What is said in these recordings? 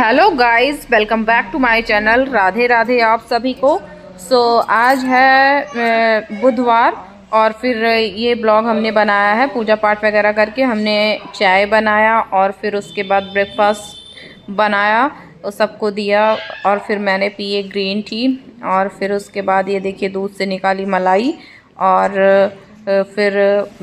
Hello guys, welcome back to my channel. Radhe Radhe आप सभी को। आज है बुधवार और फिर ये ब्लॉग हमने बनाया है पूजा पाठ वगैरह करके। हमने चाय बनाया और फिर उसके बाद ब्रेकफास्ट बनाया और सबको दिया और फिर मैंने पिए ग्रीन टी और फिर उसके बाद ये देखिए दूध से निकाली मलाई और फिर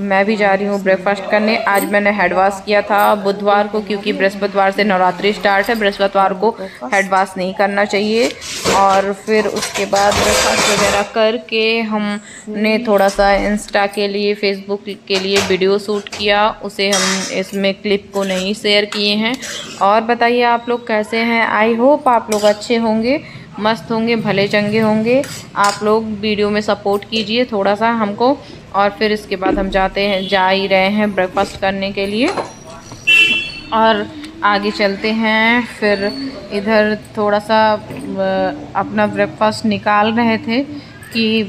मैं भी जा रही हूँ ब्रेकफास्ट करने। आज मैंने हेड वॉश किया था बुधवार को, क्योंकि बृहस्पतिवार से नवरात्रि स्टार्ट है। बृहस्पतिवार को हेड वॉश नहीं करना चाहिए। और फिर उसके बाद ब्रेकफास्ट वगैरह करके हमने थोड़ा सा इंस्टा के लिए, फेसबुक के लिए वीडियो शूट किया। उसे हम इसमें क्लिप को नहीं शेयर किए हैं। और बताइए आप लोग कैसे हैं। आई होप आप लोग अच्छे होंगे, मस्त होंगे, भले चंगे होंगे। आप लोग वीडियो में सपोर्ट कीजिए थोड़ा सा हमको। और फिर इसके बाद हम जा ही रहे हैं ब्रेकफास्ट करने के लिए और आगे चलते हैं। फिर इधर थोड़ा सा अपना ब्रेकफास्ट निकाल रहे थे कि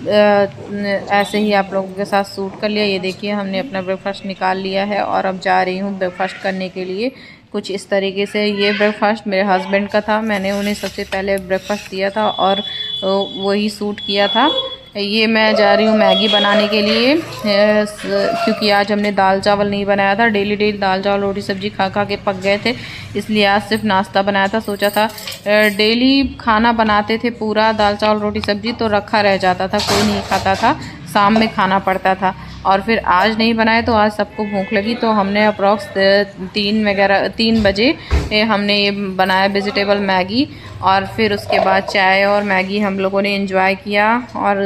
ऐसे ही आप लोगों के साथ शूट कर लिया। ये देखिए हमने अपना ब्रेकफास्ट निकाल लिया है और अब जा रही हूँ ब्रेकफास्ट करने के लिए। कुछ इस तरीके से ये ब्रेकफास्ट मेरे हस्बैंड का था। मैंने उन्हें सबसे पहले ब्रेकफास्ट दिया था और वही शूट किया था। ये मैं जा रही हूँ मैगी बनाने के लिए, क्योंकि आज हमने दाल चावल नहीं बनाया था। डेली दाल चावल रोटी सब्जी खा खा के पक गए थे, इसलिए आज सिर्फ नाश्ता बनाया था। सोचा था डेली खाना बनाते थे पूरा दाल चावल रोटी सब्जी तो रखा रह जाता था, कोई नहीं खाता था, शाम में खाना पड़ता था। और फिर आज नहीं बनाए तो आज सबको भूख लगी तो हमने अप्रॉक्स 3 बजे हमने ये बनाया वेजिटेबल मैगी। और फिर उसके बाद चाय और मैगी हम लोगों ने एंजॉय किया। और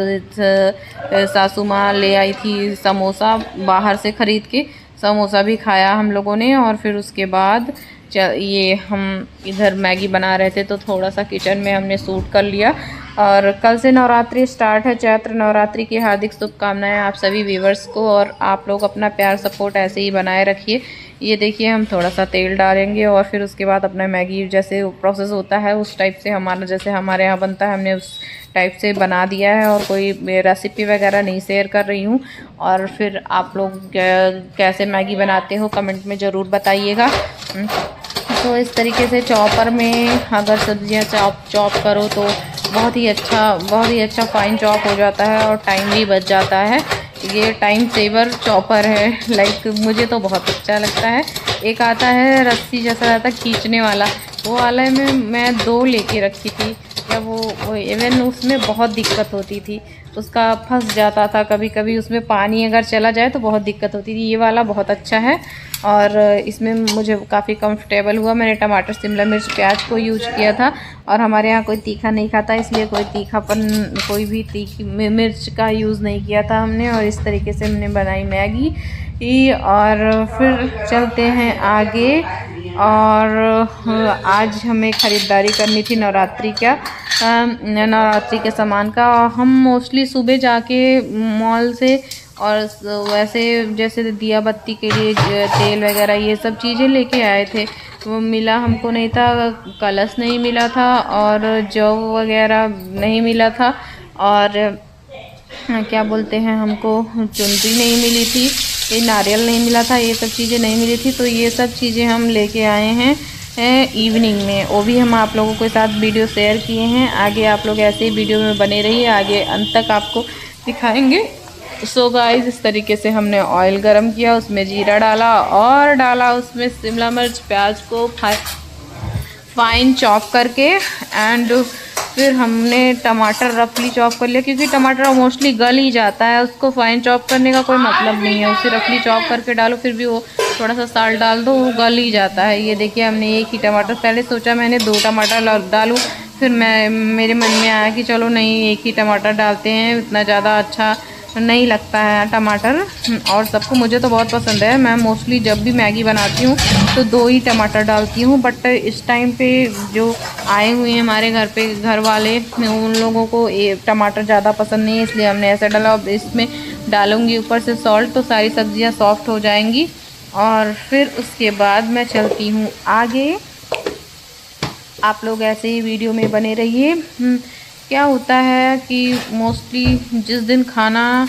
सासू माँ ले आई थी समोसा बाहर से ख़रीद के, समोसा भी खाया हम लोगों ने। और फिर उसके बाद ये हम इधर मैगी बना रहे थे तो थोड़ा सा किचन में हमने शूट कर लिया। और कल से नवरात्रि स्टार्ट है। चैत्र नवरात्रि की हार्दिक शुभकामनाएं आप सभी व्यूवर्स को। और आप लोग अपना प्यार सपोर्ट ऐसे ही बनाए रखिए। ये देखिए हम थोड़ा सा तेल डालेंगे और फिर उसके बाद अपना मैगी जैसे प्रोसेस होता है उस टाइप से हमारा, जैसे हमारे यहाँ बनता है, हमने उस टाइप से बना दिया है। और कोई रेसिपी वगैरह नहीं शेयर कर रही हूँ। और फिर आप लोग कैसे मैगी बनाते हो कमेंट में ज़रूर बताइएगा। तो इस तरीके से चॉपर में अगर सब्जियां चॉप करो तो बहुत ही अच्छा फाइन चॉप हो जाता है और टाइम भी बच जाता है। ये टाइम सेवर चॉपर है। लाइक मुझे तो बहुत अच्छा लगता है। एक आता है रस्सी जैसा रहता खींचने वाला, वो वाला में मैं 2 लेके रखी थी। जब वो इवन उसमें बहुत दिक्कत होती थी, उसका फंस जाता था कभी कभी, उसमें पानी अगर चला जाए तो बहुत दिक्कत होती थी। ये वाला बहुत अच्छा है और इसमें मुझे काफ़ी कंफर्टेबल हुआ। मैंने टमाटर, शिमला मिर्च, प्याज को यूज किया था। और हमारे यहाँ कोई तीखा नहीं खाता, इसलिए कोई भी तीखी मिर्च का यूज़ नहीं किया था हमने। और इस तरीके से हमने बनाई मैगी। और फिर चलते हैं आगे। और आज हमें ख़रीदारी करनी थी नवरात्रि के सामान का। हम मोस्टली सुबह जाके मॉल से और वैसे जैसे दिया बत्ती के लिए तेल वगैरह ये सब चीज़ें लेके आए थे। वो मिला हमको नहीं था, कलश नहीं मिला था और जौ वगैरह नहीं मिला था। और क्या बोलते हैं, हमको चुनरी नहीं मिली थी, ये नारियल नहीं मिला था, ये सब चीज़ें नहीं मिली थी। तो ये सब चीज़ें हम लेके आए हैं इवनिंग में। वो भी हम आप लोगों के साथ वीडियो शेयर किए हैं। आगे आप लोग ऐसे ही वीडियो में बने रहिए, आगे अंत तक आपको दिखाएंगे। सो गाइस, इस तरीके से हमने ऑयल गरम किया, उसमें जीरा डाला और डाला उसमें शिमला मिर्च, प्याज को फाइन चॉप करके। एंड फिर हमने टमाटर रफली चॉप कर लिया, क्योंकि टमाटर मोस्टली गल ही जाता है, उसको फाइन चॉप करने का कोई मतलब नहीं है। उसे रफली चॉप करके डालो, फिर भी वो थोड़ा सा साल्ट डाल दो, वो गल ही जाता है। ये देखिए हमने एक ही टमाटर, पहले सोचा मैंने 2 टमाटर डालूं, फिर मेरे मन में आया कि चलो नहीं, एक ही टमाटर डालते हैं, इतना ज़्यादा अच्छा नहीं लगता है टमाटर। और सबको, मुझे तो बहुत पसंद है। मैं मोस्टली जब भी मैगी बनाती हूँ तो 2 ही टमाटर डालती हूँ। बट इस टाइम पे जो आए हुए हैं हमारे घर पे घर वाले, उन लोगों को टमाटर ज़्यादा पसंद नहीं है, इसलिए हमने ऐसा डाला। अब इसमें डालूँगी ऊपर से सॉल्ट, तो सारी सब्जियाँ सॉफ्ट हो जाएंगी। और फिर उसके बाद मैं चलती हूँ आगे। आप लोग ऐसे ही वीडियो में बने रहिए। क्या होता है कि मोस्टली जिस दिन खाना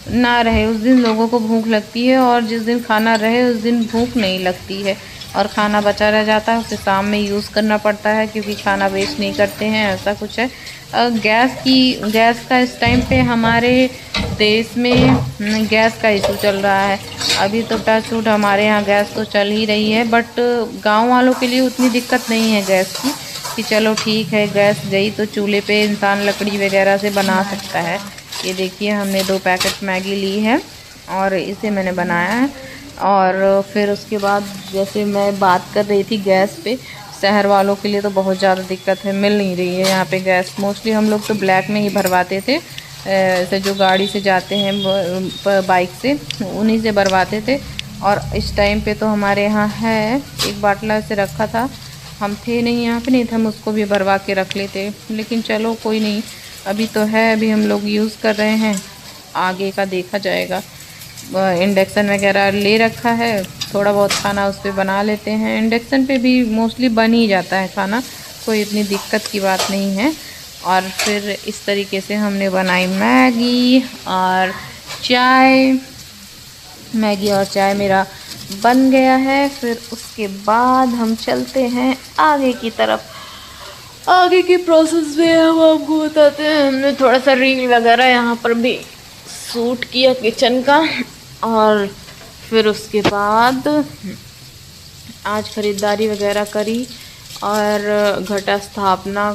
ना रहे उस दिन लोगों को भूख लगती है, और जिस दिन खाना रहे उस दिन भूख नहीं लगती है। और खाना बचा रह जाता है उसे शाम में यूज़ करना पड़ता है, क्योंकि खाना वेस्ट नहीं करते हैं, ऐसा कुछ है। गैस का इस टाइम पे हमारे देश में गैस का इशू चल रहा है। अभी तो टचवुड हमारे यहाँ गैस तो चल ही रही है, बट गांव वालों के लिए उतनी दिक्कत नहीं है गैस की, कि चलो ठीक है गैस गई तो चूल्हे पे इंसान लकड़ी वगैरह से बना सकता है। ये देखिए हमने 2 पैकेट मैगी ली है और इसे मैंने बनाया है। और फिर उसके बाद जैसे मैं बात कर रही थी गैस पे, शहर वालों के लिए तो बहुत ज़्यादा दिक्कत है, मिल नहीं रही है यहाँ पे गैस। मोस्टली हम लोग तो ब्लैक में ही भरवाते थे, ऐसे जो गाड़ी से जाते हैं बाइक से उन्हीं से भरवाते थे। और इस टाइम पे तो हमारे यहाँ है, एक बाटला से रखा था, हम थे नहीं यहाँ पे, नहीं थे हम उसको भी भरवा के रख लेते। लेकिन चलो कोई नहीं, अभी तो है, अभी हम लोग यूज़ कर रहे हैं, आगे का देखा जाएगा। इंडक्शन वगैरह ले रखा है, थोड़ा बहुत खाना उस पर बना लेते हैं। इंडक्शन पे भी मोस्टली बन ही जाता है खाना, कोई इतनी दिक्कत की बात नहीं है। और फिर इस तरीके से हमने बनाई मैगी और चाय। मैगी और चाय मेरा बन गया है। फिर उसके बाद हम चलते हैं आगे की तरफ। आगे की प्रोसेस में हम आपको बताते हैं। हमने थोड़ा सा रील वगैरह यहाँ पर भी शूट किया किचन का। और फिर उसके बाद आज ख़रीदारी वगैरह करी और घटा स्थापना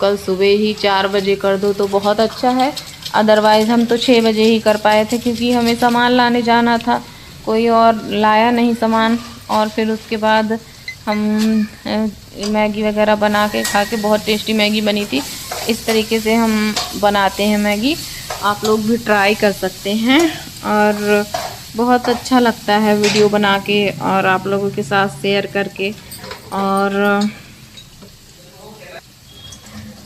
कल सुबह ही 4 बजे कर दो तो बहुत अच्छा है। अदरवाइज़ हम तो 6 बजे ही कर पाए थे, क्योंकि हमें सामान लाने जाना था, कोई और लाया नहीं सामान। और फिर उसके बाद हम मैगी वगैरह बना के खा के, बहुत टेस्टी मैगी बनी थी। इस तरीके से हम बनाते हैं मैगी, आप लोग भी ट्राई कर सकते हैं। और बहुत अच्छा लगता है वीडियो बना के और आप लोगों के साथ शेयर करके। और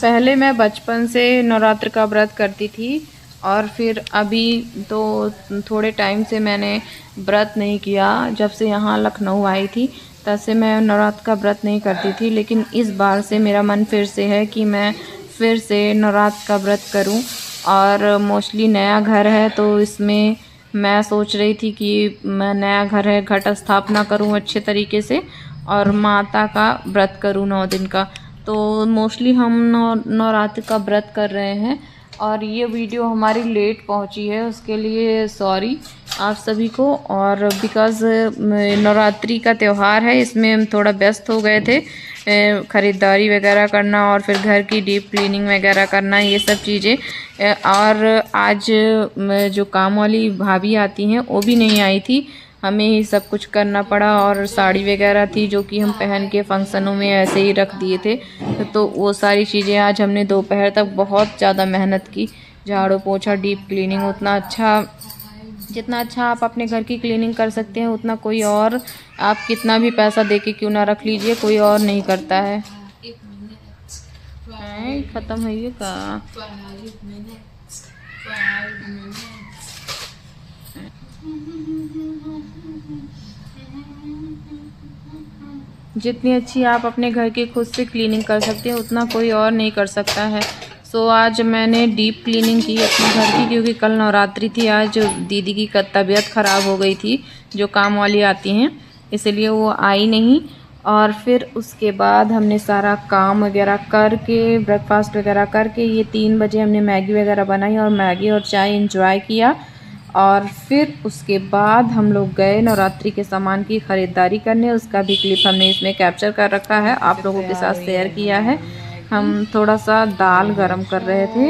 पहले मैं बचपन से नवरात्र का व्रत करती थी, और फिर अभी तो थोड़े टाइम से मैंने व्रत नहीं किया। जब से यहाँ लखनऊ आई थी तब से मैं नवरात्र का व्रत नहीं करती थी, लेकिन इस बार से मेरा मन फिर से है कि मैं फिर से नवरात्र का व्रत करूं। और मोस्टली नया घर है तो इसमें मैं सोच रही थी कि मैं, नया घर है, घट स्थापना करूं अच्छे तरीके से और माता का व्रत करूं 9 दिन का। तो मोस्टली हम नवरात्र का व्रत कर रहे हैं। और ये वीडियो हमारी लेट पहुंची है, उसके लिए सॉरी आप सभी को। और बिकॉज़ नवरात्रि का त्यौहार है, इसमें हम थोड़ा व्यस्त हो गए थे, ख़रीदारी वगैरह करना और फिर घर की डीप क्लीनिंग वगैरह करना, ये सब चीज़ें। और आज जो काम वाली भाभी आती हैं वो भी नहीं आई थी, हमें ही सब कुछ करना पड़ा। और साड़ी वगैरह थी जो कि हम पहन के फंक्शनों में ऐसे ही रख दिए थे, तो वो सारी चीज़ें आज हमने दोपहर तक बहुत ज़्यादा मेहनत की। झाड़ू पोछा डीप क्लीनिंग, उतना अच्छा, जितना अच्छा आप अपने घर की क्लीनिंग कर सकते हैं उतना कोई और, आप कितना भी पैसा दे के क्यों ना रख लीजिए, कोई और नहीं करता है। ख़त्म है ये का। जितनी अच्छी आप अपने घर की खुद से क्लीनिंग कर सकते हैं उतना कोई और नहीं कर सकता है। सो आज मैंने डीप क्लीनिंग की अपने घर की, क्योंकि कल नवरात्रि थी। आज दीदी की तबीयत ख़राब हो गई थी, जो काम वाली आती हैं, इसलिए वो आई नहीं। और फिर उसके बाद हमने सारा काम वगैरह करके, ब्रेकफास्ट वगैरह करके, ये 3 बजे हमने मैगी वगैरह बनाई और मैगी और चाय इंजॉय किया। और फिर उसके बाद हम लोग गए नवरात्रि के सामान की ख़रीदारी करने, उसका भी क्लिप हमने इसमें कैप्चर कर रखा है, आप लोगों के साथ शेयर किया है। हम थोड़ा सा दाल गरम कर रहे थे,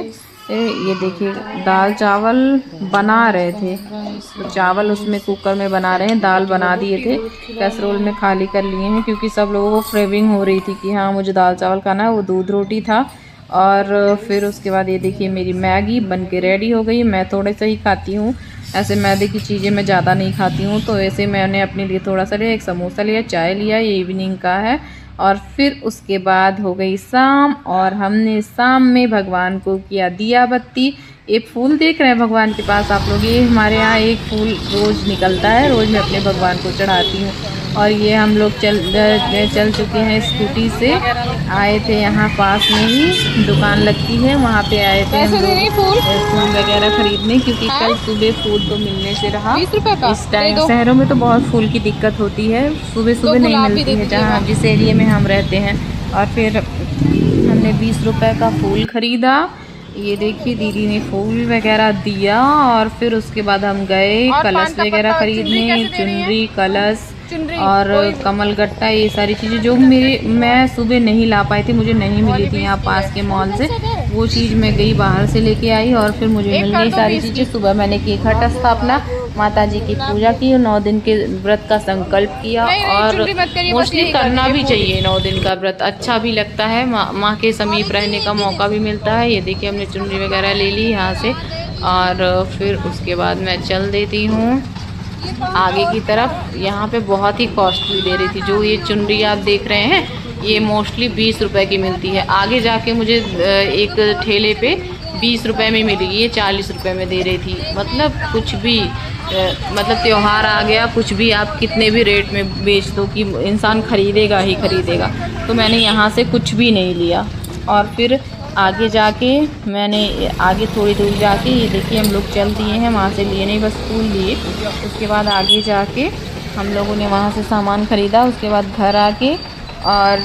ये देखिए दाल चावल बना रहे थे, तो चावल उसमें कुकर में बना रहे हैं, दाल बना दिए थे, कैसरोल में खाली कर लिए हैं, क्योंकि सब लोगों को क्रेविंग हो रही थी कि हाँ मुझे दाल चावल खाना है। वो दूध रोटी था। और फिर उसके बाद ये देखिए मेरी मैगी बन के रेडी हो गई। मैं थोड़े से ही खाती हूँ, ऐसे मैदे की चीज़ें मैं ज़्यादा नहीं खाती हूँ, तो ऐसे मैंने अपने लिए थोड़ा सा लिया, एक समोसा लिया, चाय लिया, ये इवनिंग का है। और फिर उसके बाद हो गई शाम, और हमने शाम में भगवान को किया दिया बत्ती, एक फूल देख रहे हैं भगवान के पास आप लोग, ये हमारे यहाँ एक फूल रोज़ निकलता है, रोज़ मैं अपने भगवान को चढ़ाती हूँ। और ये हम लोग चल चुके हैं स्कूटी से, आए थे यहाँ पास में ही दुकान लगती है, वहाँ पे आए थे हम लोग फूल वगैरह खरीदने, क्योंकि कल सुबह फूल तो मिलने से रहा। 20 रुपए का इस टाइम शहरों में तो बहुत फूल की दिक्कत होती है, सुबह सुबह नहीं मिलती है जहाँ जिस एरिया में हम रहते हैं। और फिर हमने 20 रुपए का फूल ख़रीदा। ये देखिए दीदी ने फूल वगैरह दिया, और फिर उसके बाद हम गए कलश वगैरह खरीदने, चुनरी कलश और कमल गट्टा, ये सारी चीज़ें जो मैं सुबह नहीं ला पाई थी, मुझे नहीं मिली थी यहाँ पास के मॉल से, वो चीज़ मैं गई बाहर से लेके आई और फिर मुझे मिल गई सारी चीज़ें। सुबह मैंने की घट स्थापना, माता जी की पूजा की, 9 दिन के व्रत का संकल्प किया। और मोस्टली करना भी चाहिए 9 दिन का व्रत, अच्छा भी लगता है, माँ के समीप रहने का मौका भी मिलता है। ये देखिए हमने चुनरी वगैरह ले ली यहाँ से, और फिर उसके बाद मैं चल देती हूँ आगे की तरफ। यहाँ पे बहुत ही कॉस्टली दे रही थी, जो ये चुनरी आप देख रहे हैं ये मोस्टली 20 रुपए की मिलती है, आगे जाके मुझे एक ठेले पे 20 रुपए में मिलेगी, ये 40 रुपए में दे रही थी। मतलब कुछ भी मतलब त्यौहार आ गया, कुछ भी आप कितने भी रेट में बेच दो कि इंसान ख़रीदेगा ही ख़रीदेगा। तो मैंने यहाँ से कुछ भी नहीं लिया, और फिर आगे जाके मैंने आगे थोड़ी दूर जाके, ये देखिए हम लोग चल दिए हैं, वहाँ से लिए नहीं बस फूल लिए। उसके बाद आगे जाके हम लोगों ने वहाँ से सामान ख़रीदा, उसके बाद घर आके और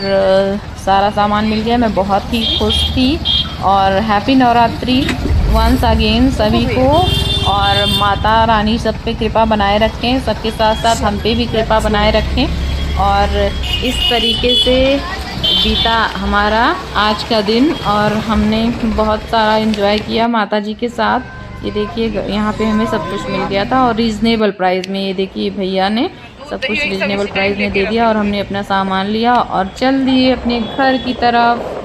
सारा सामान मिल गया। मैं बहुत ही खुश थी। और हैप्पी नवरात्रि वंस अगेन सभी को, और माता रानी सब पे कृपा बनाए रखें, सबके साथ साथ हम पे भी कृपा बनाए रखें। और इस तरीके से बीता हमारा आज का दिन, और हमने बहुत सारा एंजॉय किया माता जी के साथ। ये देखिए यहाँ पे हमें सब कुछ मिल गया था और रीज़नेबल प्राइस में। ये देखिए भैया ने सब कुछ रीज़नेबल प्राइस में दे दिया, और हमने अपना सामान लिया और चल दिए अपने घर की तरफ।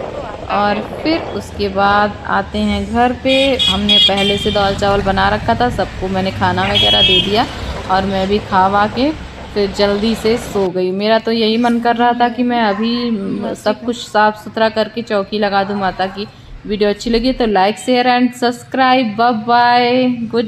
और फिर उसके बाद आते हैं घर पे। हमने पहले से दाल चावल बना रखा था, सबको मैंने खाना वगैरह दे दिया, और मैं भी खा के फिर जल्दी से सो गई। मेरा तो यही मन कर रहा था कि मैं अभी सब कुछ साफ़ सुथरा करके चौकी लगा दूं माता की। वीडियो अच्छी लगी तो like share and subscribe. Bye bye, good.